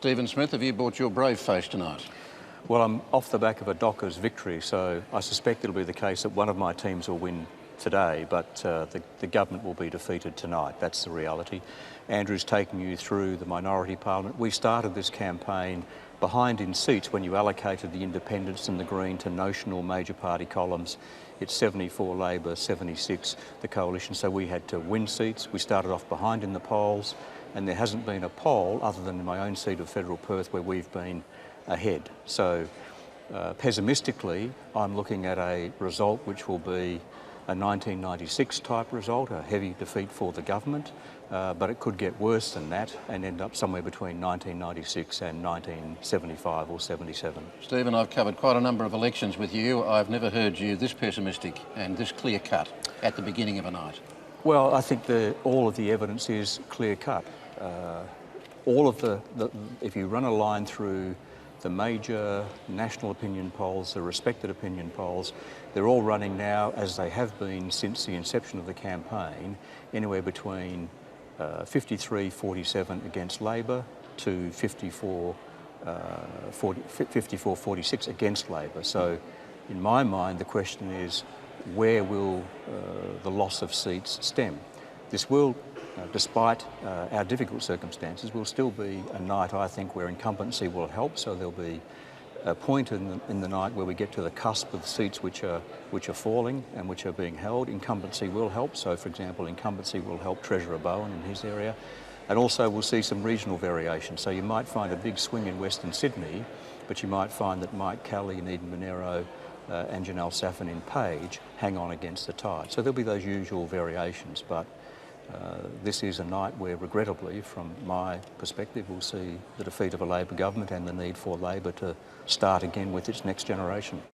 Stephen Smith, have you brought your brave face tonight? Well, I'm off the back of a Dockers victory, so I suspect it'll be the case that one of my teams will win today, but the government will be defeated tonight. That's the reality. Andrew's taking you through the minority parliament. We started this campaign behind in seats when you allocated the independents and the Green to notional major party columns. It's 74 Labor, 76 the coalition, so we had to win seats. We started off behind in the polls, and there hasn't been a poll other than in my own seat of federal Perth where we've been ahead. So pessimistically, I'm looking at a result which will be a 1996 type result, a heavy defeat for the government, but it could get worse than that and end up somewhere between 1996 and 1975 or 77. Stephen, I've covered quite a number of elections with you. I've never heard you this pessimistic and this clear-cut at the beginning of a night. Well, I think all of the evidence is clear-cut. If you run a line through the major national opinion polls, the respected opinion polls, they're all running now, as they have been since the inception of the campaign, anywhere between 53-47 against Labor to 54-46 against Labor. So in my mind, the question is, where will the loss of seats stem? This will, despite our difficult circumstances, will still be a night, I think, where incumbency will help. So there'll be a point in the night where we get to the cusp of seats which are falling and which are being held. Incumbency will help. So, for example, incumbency will help Treasurer Bowen in his area. And also we'll see some regional variation. So you might find a big swing in Western Sydney, but you might find that Mike Kelly and Eden Monero and Janelle Saffin in Page hang on against the tide. So there'll be those usual variations, but this is a night where, regrettably, from my perspective, we'll see the defeat of a Labor government and the need for Labor to start again with its next generation.